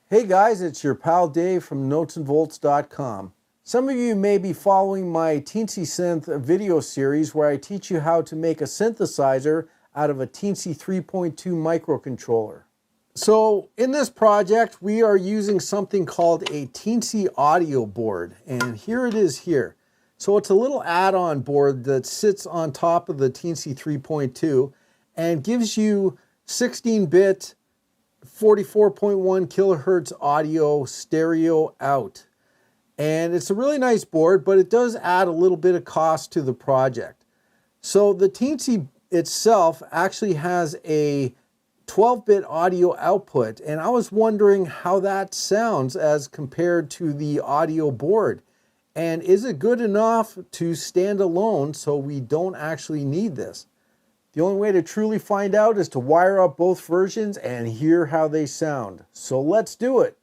Hey guys, it's your pal Dave from notesandvolts.com. Some of you may be following my TEENSY-Synth video series where I teach you how to make a synthesizer out of a Teensy 3.2 microcontroller. So in this project, we are using something called a Teensy audio board, and here it is here. So it's a little add-on board that sits on top of the Teensy 3.2 and gives you 16-bit 44.1 kilohertz audio stereo out. And it's a really nice board, but it does add a little bit of cost to the project. So the Teensy itself actually has a 12-bit audio output, and I was wondering how that sounds as compared to the audio board. And is it good enough to stand alone so we don't actually need this? The only way to truly find out is to wire up both versions and hear how they sound. So let's do it.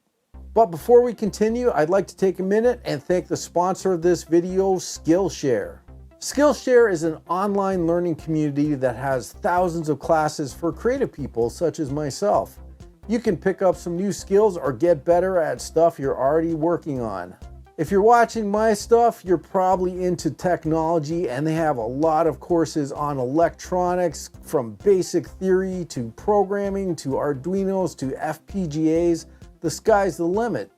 But before we continue, I'd like to take a minute and thank the sponsor of this video, Skillshare. Skillshare is an online learning community that has thousands of classes for creative people such as myself. You can pick up some new skills or get better at stuff you're already working on. If you're watching my stuff, you're probably into technology, and they have a lot of courses on electronics, from basic theory to programming to Arduinos to FPGAs. The sky's the limit.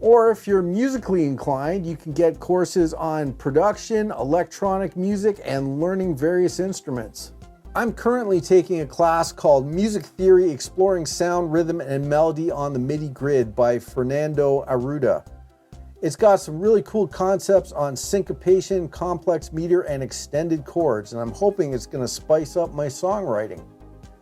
Or if you're musically inclined, you can get courses on production, electronic music, and learning various instruments. I'm currently taking a class called Music Theory: Exploring Sound, Rhythm, and Melody on the MIDI Grid by Fernando Arruda. It's got some really cool concepts on syncopation, complex meter, and extended chords, and I'm hoping it's going to spice up my songwriting.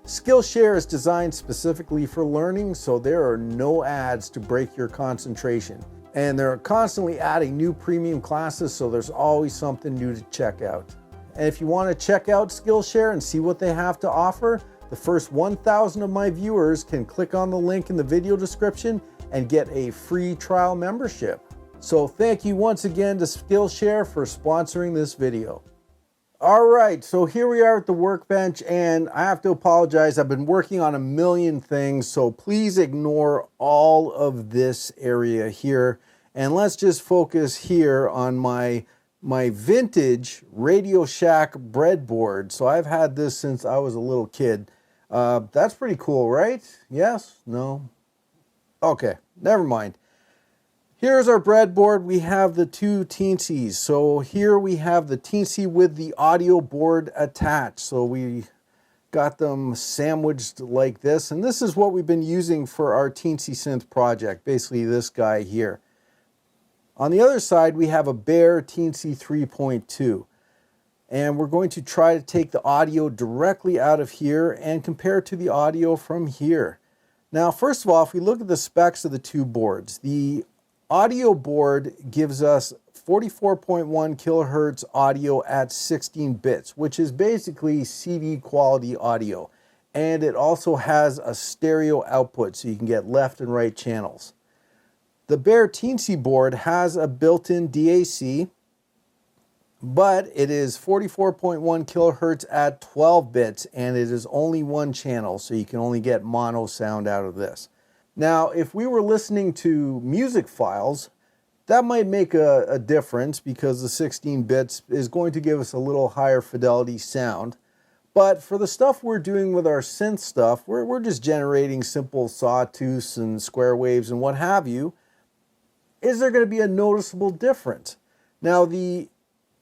Skillshare is designed specifically for learning, so there are no ads to break your concentration. And they're constantly adding new premium classes, so there's always something new to check out. And if you want to check out Skillshare and see what they have to offer, the first 1,000 of my viewers can click on the link in the video description and get a free trial membership. So thank you once again to Skillshare for sponsoring this video. All right, so here we are at the workbench, and I have to apologize. I've been working on a million things, so please ignore all of this area here. And let's just focus here on my vintage Radio Shack breadboard. So I've had this since I was a little kid. That's pretty cool, right? Yes? No? Okay, never mind. Here's our breadboard. We have the two Teensies. So here we have the Teensy with the audio board attached. So we got them sandwiched like this. And this is what we've been using for our TEENSY-Synth project. Basically this guy here. On the other side, we have a bare Teensy 3.2. And we're going to try to take the audio directly out of here and compare it to the audio from here. Now, first of all, if we look at the specs of the two boards, the audio board gives us 44.1 kilohertz audio at 16 bits, which is basically CD quality audio. And it also has a stereo output, so you can get left and right channels. The bare Teensy board has a built-in DAC, but it is 44.1 kilohertz at 12 bits, and it is only one channel, so you can only get mono sound out of this. Now, if we were listening to music files, that might make a difference because the 16 bits is going to give us a little higher fidelity sound. But for the stuff we're doing with our synth stuff, we're just generating simple sawtooths and square waves and what have you. Is there going to be a noticeable difference? Now, the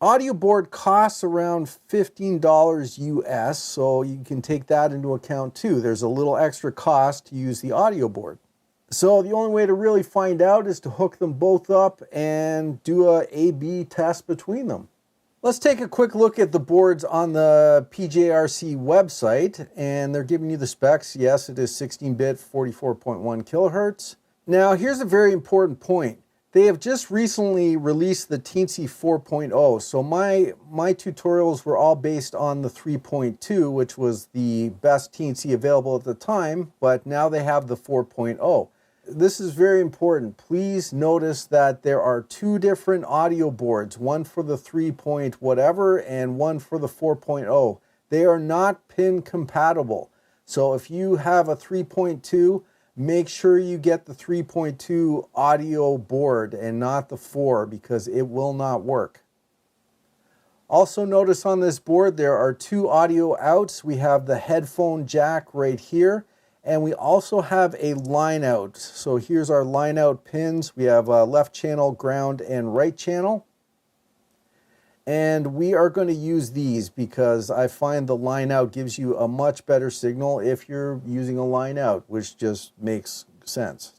audio board costs around $15 US, so you can take that into account too. There's a little extra cost to use the audio board. So the only way to really find out is to hook them both up and do a A/B test between them. Let's take a quick look at the boards on the PJRC website, and they're giving you the specs. Yes, it is 16-bit, 44.1 kilohertz. Now, here's a very important point. They have just recently released the Teensy 4.0, so my tutorials were all based on the 3.2, which was the best Teensy available at the time, but now they have the 4.0. This is very important. Please notice that there are two different audio boards, one for the 3 point whatever and one for the 4.0. They are not pin compatible. So if you have a 3.2, make sure you get the 3.2 audio board and not the 4 because it will not work. Also notice on this board there are 2 audio outs. We have the headphone jack right here, and we also have a line out. So here's our line out pins. We have a left channel, ground, and right channel. And we are going to use these because I find the line out gives you a much better signal if you're using a line out, which just makes sense.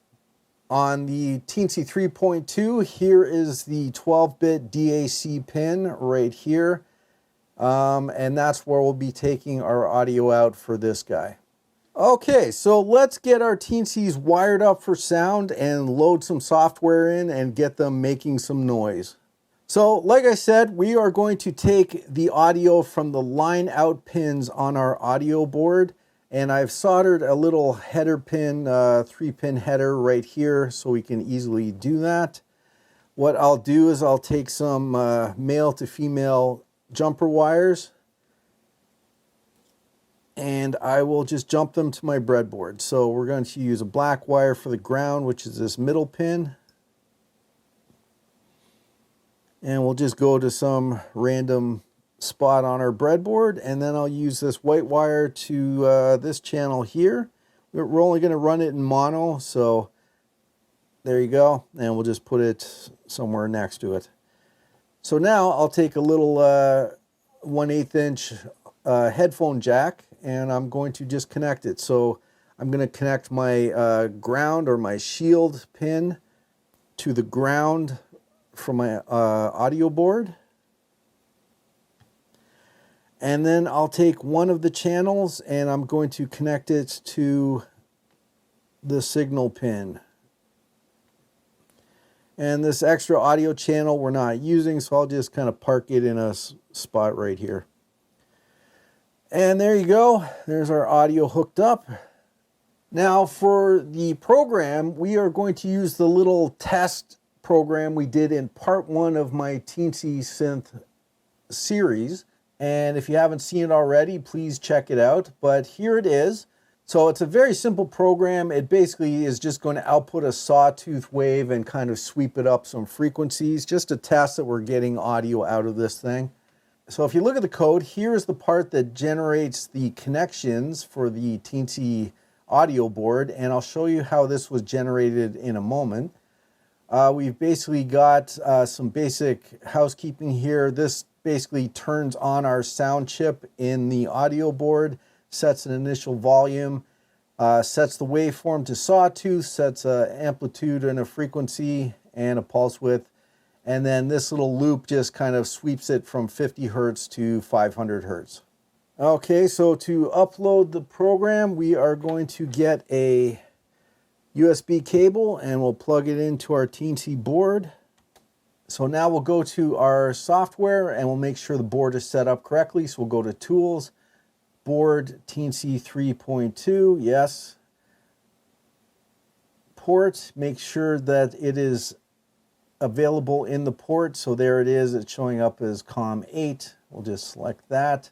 On the Teensy 3.2, here is the 12-bit DAC pin right here. And that's where we'll be taking our audio out for this guy. Okay, so let's get our Teensies wired up for sound and load some software in and get them making some noise. So like I said, we are going to take the audio from the line out pins on our audio board, and I've soldered a little header pin, 3-pin header right here so we can easily do that. What I'll do is I'll take some male to female jumper wires and I will just jump them to my breadboard. So we're going to use a black wire for the ground, which is this middle pin. And we'll just go to some random spot on our breadboard, and then I'll use this white wire to this channel here. We're only going to run it in mono, so there you go, and we'll just put it somewhere next to it. So now I'll take a little 1/8 inch headphone jack, and I'm going to just connect it. So I'm going to connect my ground or my shield pin to the ground from my audio board, and then I'll take one of the channels and I'm going to connect it to the signal pin. And this extra audio channel we're not using, so I'll just kind of park it in a spot right here. And there you go, there's our audio hooked up. Now for the program, we are going to use the little test program we did in part 1 of my Teensy-Synth series, and if you haven't seen it already, please check it out. But here it is. So it's a very simple program. It basically is just going to output a sawtooth wave and kind of sweep it up some frequencies just to test that we're getting audio out of this thing. So if you look at the code, here's the part that generates the connections for the Teensy audio board, and I'll show you how this was generated in a moment. We've basically got some basic housekeeping here. This basically turns on our sound chip in the audio board, sets an initial volume, sets the waveform to sawtooth, sets an amplitude and a frequency and a pulse width, and then this little loop just kind of sweeps it from 50 Hertz to 500 Hertz. Okay, so to upload the program, we are going to get a USB cable and we'll plug it into our Teensy board. So now we'll go to our software and we'll make sure the board is set up correctly. So we'll go to Tools, Board, Teensy 3.2, yes. Port, make sure that it is available in the port. So there it is, it's showing up as COM8. We'll just select that.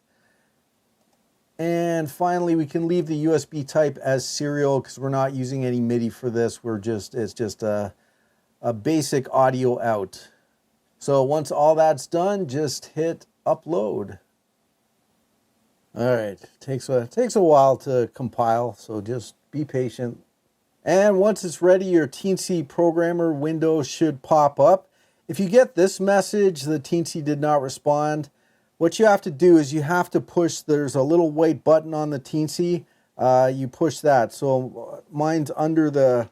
And finally, we can leave the USB type as serial because we're not using any MIDI for this. It's just a basic audio out. So once all that's done, just hit upload. All right, takes a while to compile, so just be patient. And once it's ready, your Teensy programmer window should pop up. If you get this message, the Teensy did not respond, what you have to do is you have to push, there's a little white button on the Teensy, you push that. So mine's under the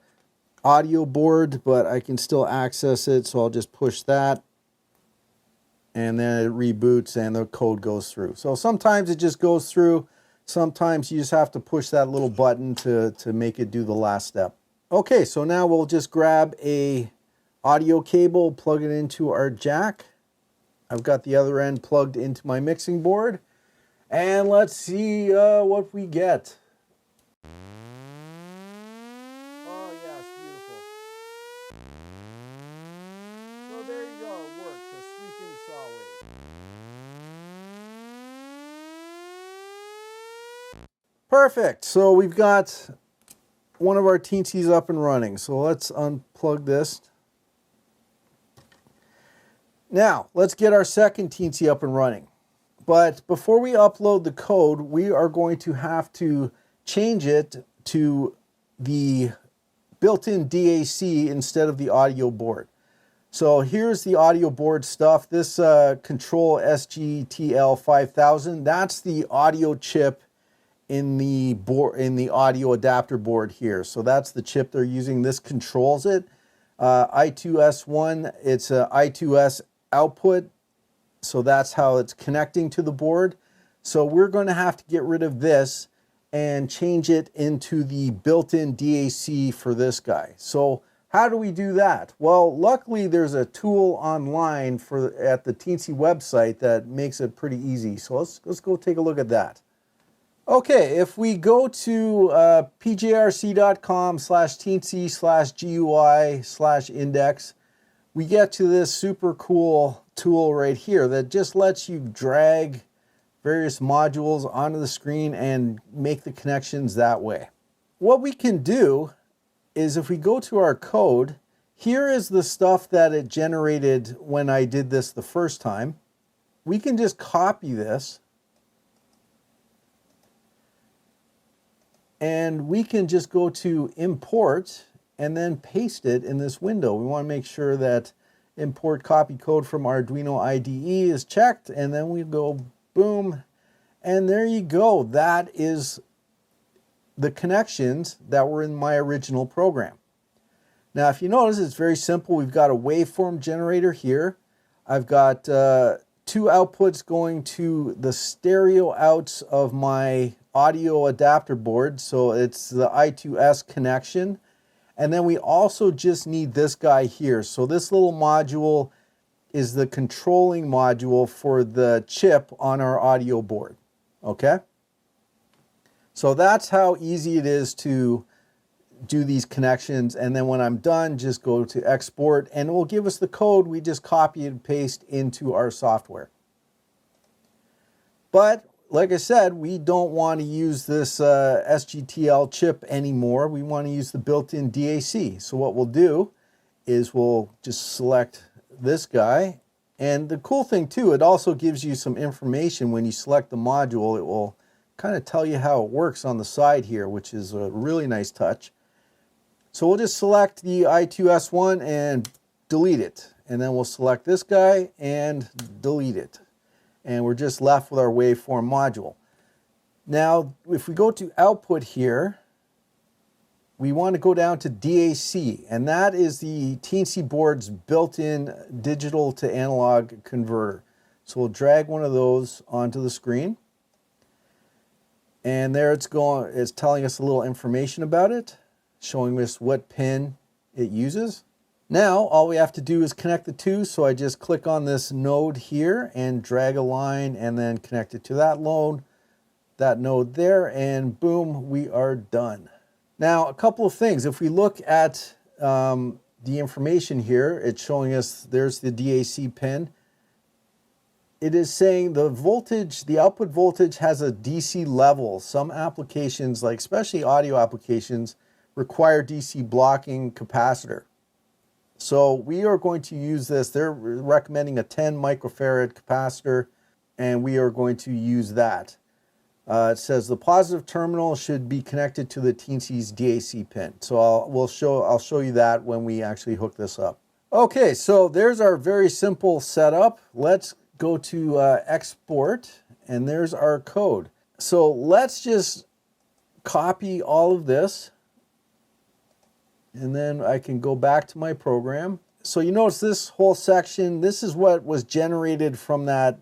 audio board, but I can still access it, so I'll just push that. And then it reboots and the code goes through. So sometimes it just goes through, sometimes you just have to push that little button to make it do the last step. Okay, so now we'll just grab a audio cable, plug it into our jack. I've got the other end plugged into my mixing board, and let's see what we get. Oh yes, beautiful. So there you go, it works, a sweeping saw wave. Perfect, so we've got one of our Teensy's up and running. So let's unplug this. Now, let's get our second Teensy up and running. But before we upload the code, we are going to have to change it to the built-in DAC instead of the audio board. So here's the audio board stuff. This Control SGTL 5000, that's the audio chip in the audio adapter board here. So that's the chip they're using. This controls it. I2S1, it's a I2S output. So that's how it's connecting to the board. So we're going to have to get rid of this and change it into the built-in DAC for this guy. So how do we do that? Well, luckily there's a tool online at the Teensy website that makes it pretty easy. So let's go take a look at that. Okay, if we go to pjrc.com/teensy/GUI/index, we get to this super cool tool right here that just lets you drag various modules onto the screen and make the connections that way. What we can do is if we go to our code, here is the stuff that it generated when I did this the first time. We can just copy this and we can just go to import and then paste it in this window. We want to make sure that import copy code from Arduino IDE is checked, and then we go boom, and there you go. That is the connections that were in my original program. Now if you notice, it's very simple. We've got a waveform generator here. I've got two outputs going to the stereo outs of my audio adapter board, so it's the I2S connection. And then we also just need this guy here. So this little module is the controlling module for the chip on our audio board. Okay? So that's how easy it is to do these connections. And then when I'm done, just go to export and it will give us the code. We just copy and paste into our software. But like I said, we don't want to use this SGTL chip anymore. We want to use the built-in DAC. So what we'll do is we'll just select this guy. And the cool thing too, it also gives you some information when you select the module. It will kind of tell you how it works on the side here, which is a really nice touch. So we'll just select the I2S1 and delete it. And then we'll select this guy and delete it. And we're just left with our waveform module. Now, if we go to output here, we want to go down to DAC, and that is the Teensy board's built-in digital to analog converter. So we'll drag one of those onto the screen. And there it's telling us a little information about it, showing us what pin it uses. Now, all we have to do is connect the two, so I just click on this node here and drag a line and then connect it to that node there, and boom, we are done. Now, a couple of things. If we look at the information here, it's showing us there's the DAC pin. It is saying the voltage, the output voltage has a DC level. Some applications, like especially audio applications, require DC blocking capacitor. So we are going to use this. They're recommending a 10 microfarad capacitor, and we are going to use that. It says the positive terminal should be connected to the Teensy's DAC pin. So I'll show you that when we actually hook this up. Okay, so there's our very simple setup. Let's go to export, and there's our code. So let's just copy all of this. And then I can go back to my program. So you notice this whole section, this is what was generated from that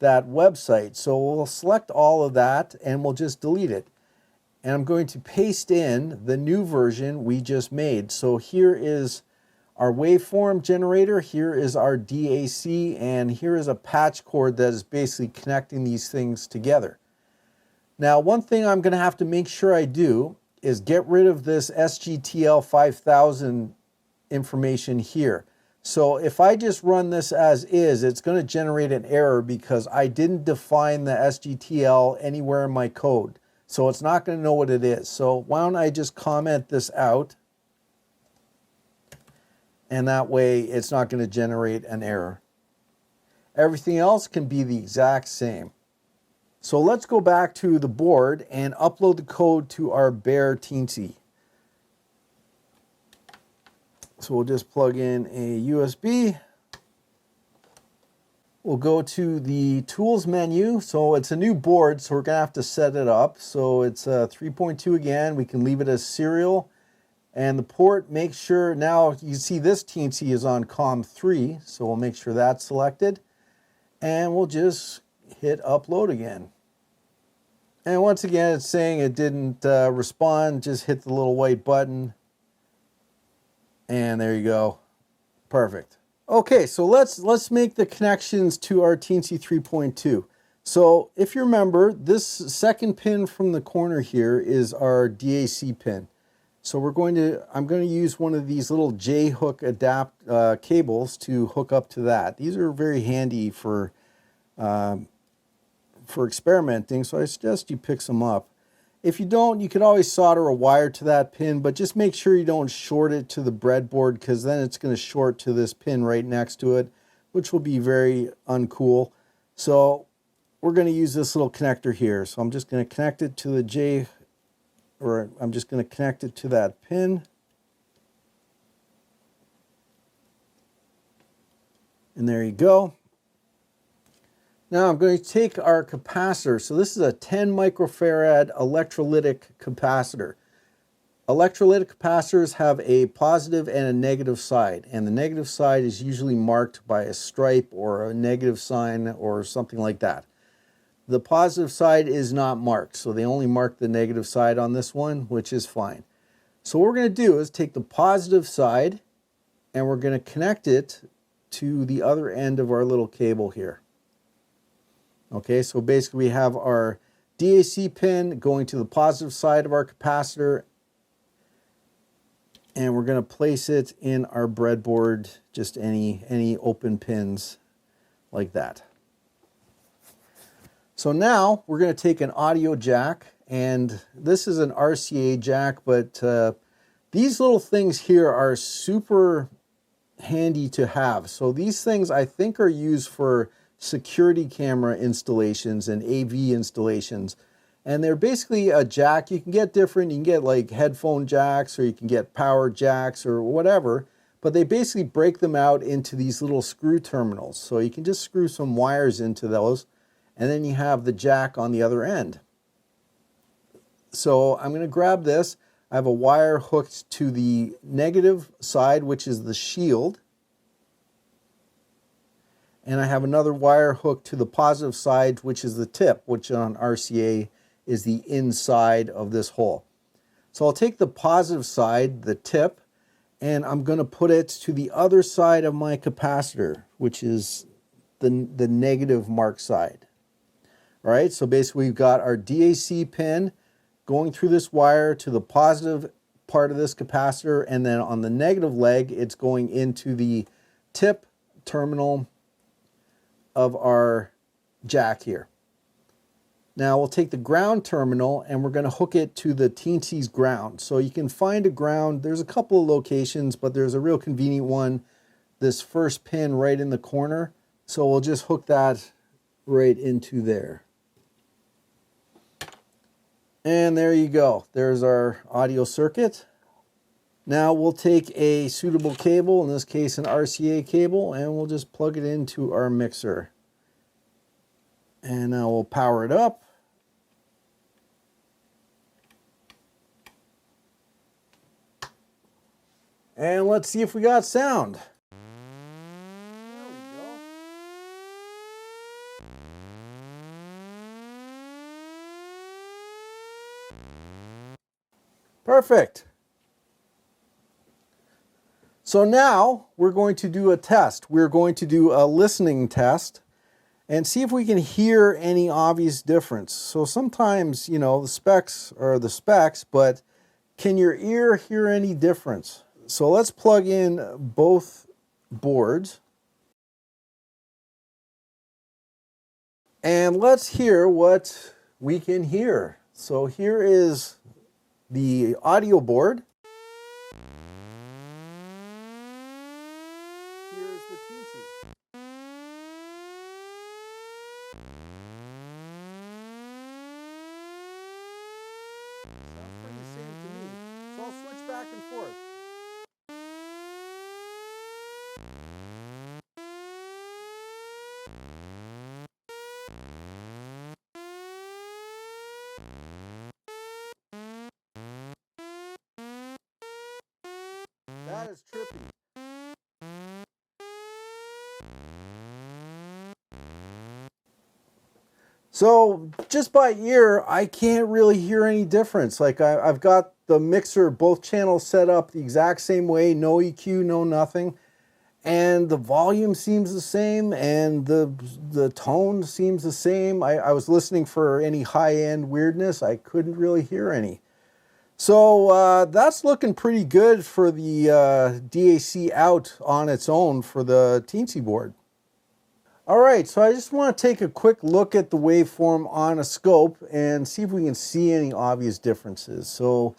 website. So we'll select all of that and we'll just delete it. And I'm going to paste in the new version we just made. So here is our waveform generator, here is our DAC, and here is a patch cord that is basically connecting these things together. Now, one thing I'm going to have to make sure I do is get rid of this SGTL 5000 information here. So if I just run this as is, it's going to generate an error because I didn't define the SGTL anywhere in my code. So it's not going to know what it is. So why don't I just comment this out, and that way it's not going to generate an error. Everything else can be the exact same. So let's go back to the board and upload the code to our bare Teensy. So we'll just plug in a USB. We'll go to the tools menu. So it's a new board, so we're gonna have to set it up. So it's 3.2 again. We can leave it as serial. And the port, make sure, now you see this Teensy is on COM3, so we'll make sure that's selected. And we'll just hit upload again. And once again, it's saying it didn't respond. Just hit the little white button. And there you go. Perfect. Okay, so let's make the connections to our Teensy 3.2. So if you remember, this second pin from the corner here is our DAC pin. So I'm going to use one of these little J-hook adapt cables to hook up to that. These are very handy for experimenting, so I suggest you pick some up. If you don't, you could always solder a wire to that pin, but just make sure you don't short it to the breadboard, because then it's going to short to this pin right next to it, which will be very uncool. So we're going to use this little connector here. So I'm just going to connect it to the I'm just going to connect it to that pin. And there you go. Now I'm going to take our capacitor. So this is a 10 microfarad electrolytic capacitor. Electrolytic capacitors have a positive and a negative side, and the negative side is usually marked by a stripe or a negative sign or something like that. The positive side is not marked, so they only mark the negative side on this one, which is fine. So what we're going to do is take the positive side and we're going to connect it to the other end of our little cable here. Okay, so basically we have our DAC pin going to the positive side of our capacitor, and we're going to place it in our breadboard, just any open pins like that. So now we're going to take an audio jack, and this is an RCA jack, but these little things here are super handy to have. So these things I think are used for security camera installations and AV installations, and they're basically a jack. You can get different, you can get like headphone jacks, or you can get power jacks or whatever, but they basically break them out into these little screw terminals. So you can just screw some wires into those, and then you have the jack on the other end. So I'm going to grab this. I have a wire hooked to the negative side, which is the shield. And I have another wire hooked to the positive side, which is the tip, which on RCA is the inside of this hole. So I'll take the positive side, the tip, and I'm going to put it to the other side of my capacitor, which is the negative mark side. All right, so basically we've got our DAC pin going through this wire to the positive part of this capacitor, and then on the negative leg, it's going into the tip terminal of our jack here. Now we'll take the ground terminal and we're going to hook it to the Teensy's ground. So you can find a ground. There's a couple of locations, but there's a real convenient one, this first pin right in the corner. So we'll just hook that right into there. And there you go. There's our audio circuit. Now we'll take a suitable cable, in this case an RCA cable, and we'll just plug it into our mixer. And now we'll power it up. And let's see if we got sound. There we go. Perfect. So now we're going to do a test. We're going to do a listening test and see if we can hear any obvious difference. So sometimes, you know, the specs are the specs, but can your ear hear any difference? So let's plug in both boards. And let's hear what we can hear. So here is the audio board. Here's the Teensy. Sounds pretty the same to me. So I'll switch back and forth. That is trippy. So just by ear, I can't really hear any difference. Like I've got the mixer, both channels set up the exact same way, no EQ, no nothing. And the volume seems the same and the tone seems the same. I was listening for any high-end weirdness. I couldn't really hear any. So that's looking pretty good for the DAC out on its own for the Teensy board. All right, so I just want to take a quick look at the waveform on a scope and see if we can see any obvious differences. So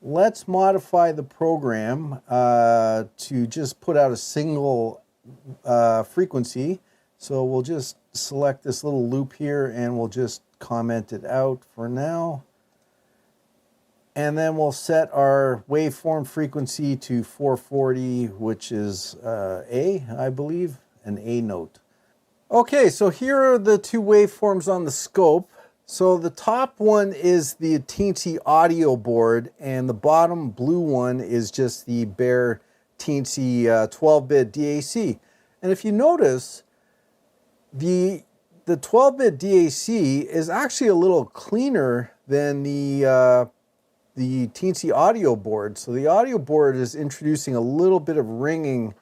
let's modify the program to just put out a single frequency. So we'll just select this little loop here and we'll just comment it out for now. And then we'll set our waveform frequency to 440, which is A, I believe, an A note. Okay, so here are the two waveforms on the scope. So the top one is the Teensy audio board, and the bottom blue one is just the bare Teensy 12-bit DAC. And if you notice, the 12-bit DAC is actually a little cleaner than the Teensy audio board. So the audio board is introducing a little bit of ringing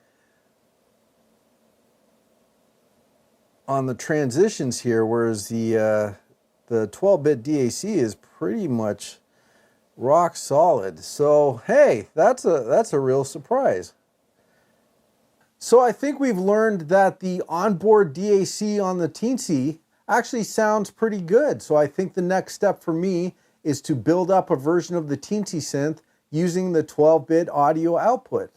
on the transitions here, whereas the 12-bit DAC is pretty much rock solid. So hey, that's a real surprise. So I think we've learned that the onboard DAC on the Teensy actually sounds pretty good. So I think the next step for me is to build up a version of the TEENSY-Synth using the 12-bit audio output.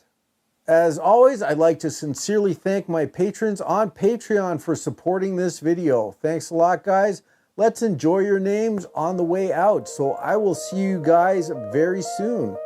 As always, I'd like to sincerely thank my patrons on Patreon for supporting this video. Thanks a lot, guys. Let's enjoy your names on the way out. So I will see you guys very soon.